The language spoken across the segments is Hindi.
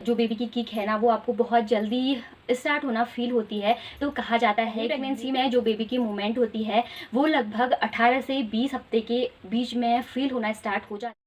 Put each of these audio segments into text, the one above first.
जो बेबी की किक है ना वो आपको बहुत जल्दी स्टार्ट होना फील होती है। तो कहा जाता है प्रेगनेंसी में जो बेबी की मूवमेंट होती है वो लगभग 18 से 20 हफ्ते के बीच में फील होना स्टार्ट हो जाता है।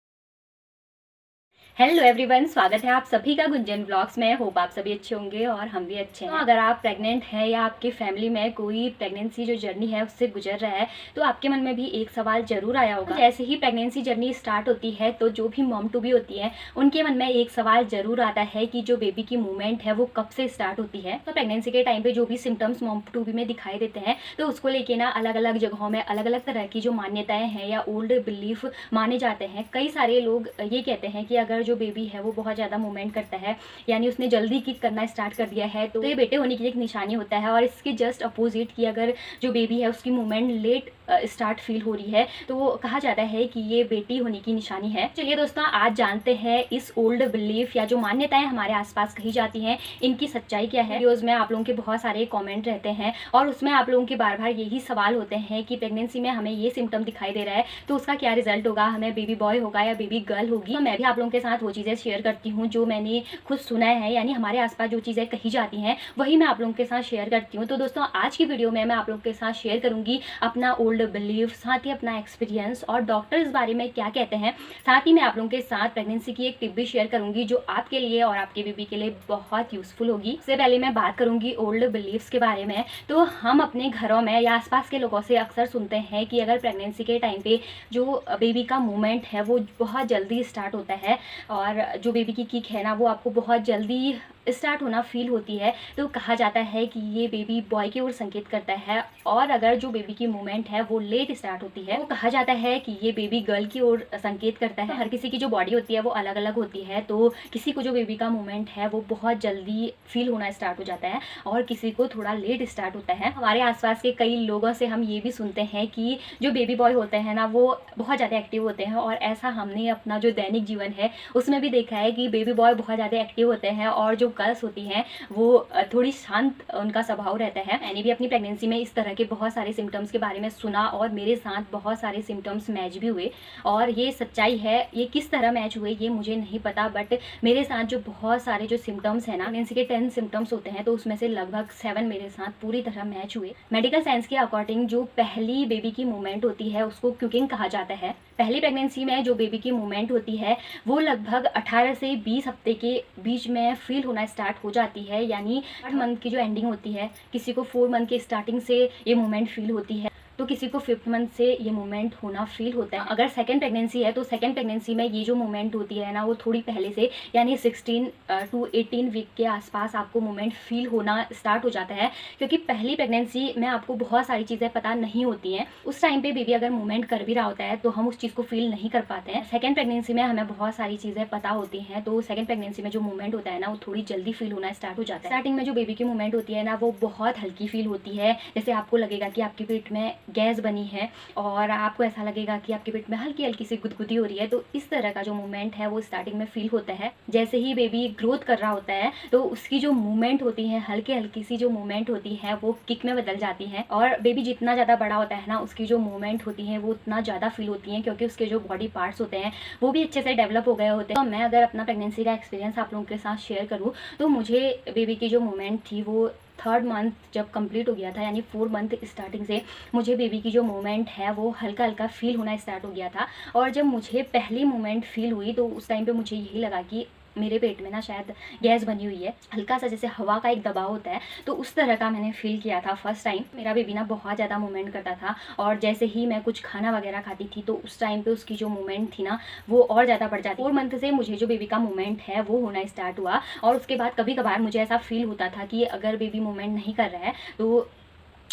हेलो एवरीवन, स्वागत है आप सभी का गुंजन ब्लॉग्स में। होप आप सभी अच्छे होंगे और हम भी अच्छे हैं। तो अगर आप प्रेग्नेंट हैं या आपके फैमिली में कोई प्रेगनेंसी जो जर्नी है उससे गुजर रहा है तो आपके मन में भी एक सवाल जरूर आया होगा। जैसे ही प्रेगनेंसी जर्नी स्टार्ट होती है तो जो भी मॉम टू बी होती है उनके मन में एक सवाल जरूर आता है कि जो बेबी की मूवमेंट है वो कब से स्टार्ट होती है। तो प्रेगनेंसी के टाइम पे जो भी सिम्टम्स मॉम टू बी में दिखाई देते हैं तो उसको लेके ना अलग अलग जगहों में अलग अलग तरह की जो मान्यताएं हैं या ओल्ड बिलीफ माने जाते हैं। कई सारे लोग ये कहते हैं कि अगर जो बेबी है वो बहुत ज़्यादा मूवमेंट करता है यानी उसने जल्दी किक करना स्टार्ट कर दिया है तो ये बेटे होने की एक निशानी होता है। और इसके जस्ट अपोजिट कि अगर जो बेबी है उसकी मूवमेंट लेट स्टार्ट फील हो रही है तो वो कहा जाता है कि ये बेटी होने की निशानी है। चलिए दोस्तों, आज जानते हैं इस ओल्ड बिलीफ या जो मान्यताएं हमारे आसपास कही जाती हैं इनकी सच्चाई क्या है। वीडियोज में आप लोगों के बहुत सारे कमेंट रहते हैं और उसमें आप लोगों के बार बार यही सवाल होते हैं कि प्रेगनेंसी में हमें ये सिम्टम दिखाई दे रहा है तो उसका क्या रिजल्ट होगा, हमें बेबी बॉय होगा या बेबी गर्ल होगी। तो मैं भी आप लोगों के साथ वो चीज़ें शेयर करती हूँ जो मैंने खुद सुना है, यानी हमारे आसपास जो चीज़ें कही जाती हैं वही मैं आप लोगों के साथ शेयर करती हूँ। तो दोस्तों, आज की वीडियो में मैं आप लोगों के साथ शेयर करूंगी अपना ओल्ड बिलीफ, साथ ही अपना एक्सपीरियंस और डॉक्टर इस बारे में क्या कहते हैं। साथ ही मैं आप लोगों के साथ प्रेगनेंसी की एक टिप भी शेयर करूंगी जो आपके लिए और आपके बेबी के लिए बहुत यूजफुल होगी। इससे पहले मैं बात करूंगी ओल्ड बिलीफ्स के बारे में। तो हम अपने घरों में या आसपास के लोगों से अक्सर सुनते हैं कि अगर प्रेगनेंसी के टाइम पे जो बेबी का मूवमेंट है वो बहुत जल्दी स्टार्ट होता है और जो बेबी की किक है ना वो आपको बहुत जल्दी स्टार्ट होना फील होती है तो कहा जाता है कि ये बेबी बॉय की ओर संकेत करता है। और अगर जो बेबी की मूवमेंट है वो लेट स्टार्ट होती है तो कहा जाता है कि ये बेबी गर्ल की ओर संकेत करता है। हर किसी की जो बॉडी होती है वो अलग अलग होती है तो किसी को जो बेबी का मूवमेंट है वो बहुत जल्दी फील होना स्टार्ट हो जाता है और किसी को थोड़ा लेट स्टार्ट होता है। हमारे आसपास के कई लोगों से हम ये भी सुनते हैं कि जो बेबी बॉय होते हैं ना वो बहुत ज़्यादा एक्टिव होते हैं और ऐसा हमने अपना जो दैनिक जीवन है उसमें भी देखा है कि बेबी बॉय बहुत ज़्यादा एक्टिव होते हैं और जो गर्ल्स होती हैं वो थोड़ी शांत उनका स्वभाव रहता है। मैंने भी अपनी प्रेगनेंसी में इस तरह के बहुत सारे सिम्टम्स के बारे में सुना और मेरे साथ बहुत सारे सिम्टम्स मैच भी हुए। और ये सच्चाई है, ये किस तरह मैच हुए ये मुझे नहीं पता, बट मेरे साथ जो बहुत सारे जो सिम्टम्स है ना, प्रेगनेंसी के 10 सिम्टम्स होते हैं तो उसमें से लगभग 7 मेरे साथ पूरी तरह मैच हुए। मेडिकल साइंस के अकॉर्डिंग जो पहली बेबी की मूवमेंट होती है उसको क्यूकिंग कहा जाता है। पहली प्रेगनेंसी में जो बेबी की मूवमेंट होती है वो लगभग 18 से 20 हफ्ते के बीच में फील होना स्टार्ट हो जाती है। यानी 8 मंथ की जो एंडिंग होती है, किसी को 4 मंथ के स्टार्टिंग से ये मूवमेंट फील होती है तो किसी को 5th मंथ से ये मूवमेंट होना फील होता है। अगर सेकंड प्रेगनेंसी है तो सेकंड प्रेगनेंसी में ये जो मूवमेंट होती है ना वो थोड़ी पहले से यानी 16 to 18 वीक के आसपास आपको मूवमेंट फील होना स्टार्ट हो जाता है। क्योंकि पहली प्रेगनेंसी में आपको बहुत सारी चीज़ें पता नहीं होती हैं, उस टाइम पे बेबी अगर मूवमेंट कर भी रहा होता है तो हम उस चीज़ को फील नहीं कर पाते हैं। सेकंड प्रेगनेंसी में हमें बहुत सारी चीज़ें पता होती हैं तो सेकंड प्रेगनेंसी में जो मूवमेंट होता है ना वो थोड़ी जल्दी फील होना स्टार्ट हो जाता है। स्टार्टिंग में जो बेबी की मूवमेंट होती है ना वो बहुत हल्की फील होती है, जैसे आपको लगेगा कि आपके पेट में गैस बनी है और आपको ऐसा लगेगा कि आपके पेट में हल्की हल्की सी गुदगुदी हो रही है। तो इस तरह का जो मूवमेंट है वो स्टार्टिंग में फील होता है। जैसे ही बेबी ग्रोथ कर रहा होता है तो उसकी जो मूवमेंट होती है, हल्की हल्की सी जो मूवमेंट होती है वो किक में बदल जाती है। और बेबी जितना ज़्यादा बड़ा होता है ना उसकी जो मूवमेंट होती है वो उतना ज़्यादा फील होती है क्योंकि उसके जो बॉडी पार्ट्स होते हैं वो भी अच्छे से डेवलप हो गए होते हैं। तो मैं अगर अपना प्रेगनेंसी का एक्सपीरियंस आप लोगों के साथ शेयर करूँ तो मुझे बेबी की जो मूवमेंट थी वो 3rd मंथ जब कंप्लीट हो गया था, यानी 4 मंथ स्टार्टिंग से मुझे बेबी की जो मूवमेंट है वो हल्का हल्का फील होना स्टार्ट हो गया था। और जब मुझे पहली मूवमेंट फील हुई तो उस टाइम पे मुझे यही लगा कि मेरे पेट में ना शायद गैस बनी हुई है, हल्का सा जैसे हवा का एक दबाव होता है तो उस तरह का मैंने फील किया था फर्स्ट टाइम। मेरा बेबी ना बहुत ज़्यादा मूवमेंट करता था और जैसे ही मैं कुछ खाना वगैरह खाती थी तो उस टाइम पे उसकी जो मूवमेंट थी ना वो और ज़्यादा बढ़ जाती। 4 मंथ से मुझे जो बेबी का मूवमेंट है वो होना स्टार्ट हुआ और उसके बाद कभी कभार मुझे ऐसा फील होता था कि अगर बेबी मूवमेंट नहीं कर रहा है तो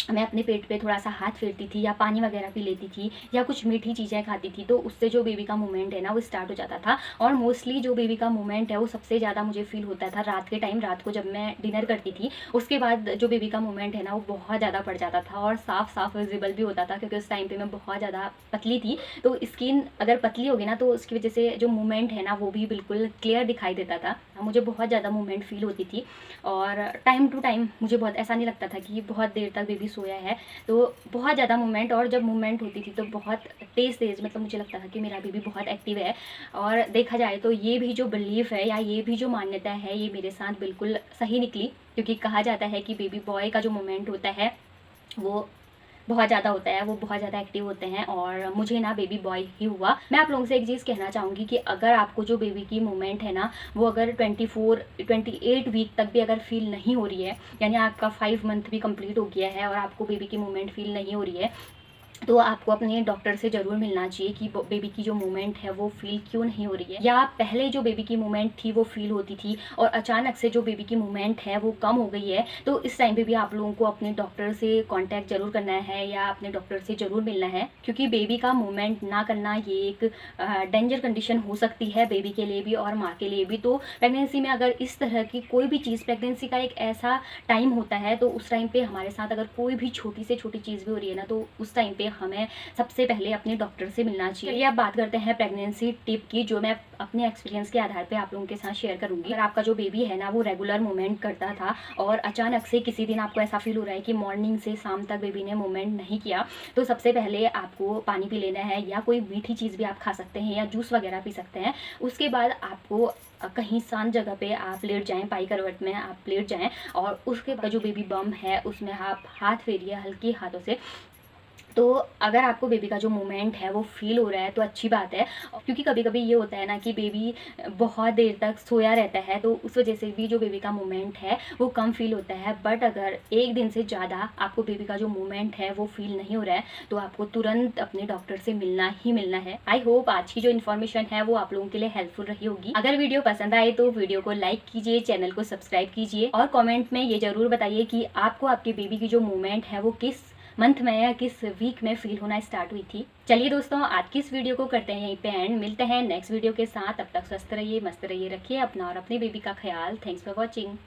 मैं अपने पेट पे थोड़ा सा हाथ फेरती थी या पानी वगैरह पी लेती थी या कुछ मीठी चीज़ें खाती थी तो उससे जो बेबी का मूवमेंट है ना वो स्टार्ट हो जाता था। और मोस्टली जो बेबी का मूवमेंट है वो सबसे ज़्यादा मुझे फील होता था रात के टाइम, रात को जब मैं डिनर करती थी उसके बाद जो बेबी का मूवमेंट है ना वो बहुत ज़्यादा बढ़ जाता था और साफ साफ विजिबल भी होता था। क्योंकि उस टाइम पर मैं बहुत ज़्यादा पतली थी तो स्किन अगर पतली होगी ना तो उसकी वजह से जो मूवमेंट है ना वो भी बिल्कुल क्लियर दिखाई देता था। मुझे बहुत ज़्यादा मूवमेंट फील होती थी और टाइम टू टाइम मुझे बहुत ऐसा नहीं लगता था कि बहुत देर तक बेबी बेबी सोया है। तो बहुत ज़्यादा मूवमेंट, और जब मूवमेंट होती थी तो बहुत तेज़ मतलब मुझे लगता था कि मेरा बेबी बहुत एक्टिव है। और देखा जाए तो ये भी जो बिलीफ है या ये भी जो मान्यता है, ये मेरे साथ बिल्कुल सही निकली, क्योंकि कहा जाता है कि बेबी बॉय का जो मूवमेंट होता है वो बहुत ज़्यादा होता है, वो बहुत ज़्यादा एक्टिव होते हैं, और मुझे ना बेबी बॉय ही हुआ। मैं आप लोगों से एक चीज़ कहना चाहूँगी कि अगर आपको जो बेबी की मूवमेंट है ना, वो अगर 28 वीक तक भी अगर फील नहीं हो रही है, यानी आपका 5 मंथ भी कंप्लीट हो गया है और आपको बेबी की मूवमेंट फील नहीं हो रही है, तो आपको अपने डॉक्टर से ज़रूर मिलना चाहिए कि बेबी की जो मूवमेंट है वो फील क्यों नहीं हो रही है, या पहले जो बेबी की मूवमेंट थी वो फील होती थी और अचानक से जो बेबी की मूवमेंट है वो कम हो गई है। तो इस टाइम पे भी आप लोगों को अपने डॉक्टर से कांटेक्ट ज़रूर करना है या अपने डॉक्टर से ज़रूर मिलना है, क्योंकि बेबी का मूवमेंट ना करना ये एक डेंजर कंडीशन हो सकती है बेबी के लिए भी और माँ के लिए भी। तो प्रेगनेंसी में अगर इस तरह की कोई भी चीज़, प्रेगनेंसी का एक ऐसा टाइम होता है, तो उस टाइम पे हमारे साथ अगर कोई भी छोटी से छोटी चीज़ भी हो रही है ना, तो उस टाइम पे हमें सबसे पहले अपने डॉक्टर से मिलना चाहिए। चलिए अब बात करते हैं प्रेगनेंसी टिप की, जो मैं अपने एक्सपीरियंस के आधार पे आप लोगों के साथ शेयर करूंगी। अगर आपका जो बेबी है ना वो रेगुलर मूवमेंट करता था और अचानक से किसी दिन आपको ऐसा फील हो रहा है कि मॉर्निंग से शाम तक बेबी ने मूवमेंट नहीं किया, तो सबसे पहले आपको पानी पी लेना है, या कोई मीठी चीज़ भी आप खा सकते हैं, या जूस वगैरह पी सकते हैं। उसके बाद आपको कहीं शांत जगह पे आप लेट जाएं, पाई करवट में आप लेट जाएं, और उसके बाद जो बेबी बम है उसमें आप हाथ फेरिए हल्के हाथों से। तो अगर आपको बेबी का जो मूवमेंट है वो फील हो रहा है तो अच्छी बात है, क्योंकि कभी कभी ये होता है ना कि बेबी बहुत देर तक सोया रहता है, तो उस वजह से भी जो बेबी का मूवमेंट है वो कम फील होता है। बट अगर एक दिन से ज़्यादा आपको बेबी का जो मूवमेंट है वो फील नहीं हो रहा है, तो आपको तुरंत अपने डॉक्टर से मिलना ही मिलना है। आई होप आज की जो इन्फॉर्मेशन है वो आप लोगों के लिए हेल्पफुल रही होगी। अगर वीडियो पसंद आए तो वीडियो को लाइक कीजिए, चैनल को सब्सक्राइब कीजिए, और कॉमेंट में ये ज़रूर बताइए कि आपको आपके बेबी की जो मूवमेंट है वो किस मंथ में या किस वीक में फील होना स्टार्ट हुई थी। चलिए दोस्तों, आज की इस वीडियो को करते हैं यहीं पे एंड। मिलते हैं नेक्स्ट वीडियो के साथ, तब तक स्वस्थ रहिए, मस्त रहिए, रखिए अपना और अपने बेबी का ख्याल। Thanks for watching.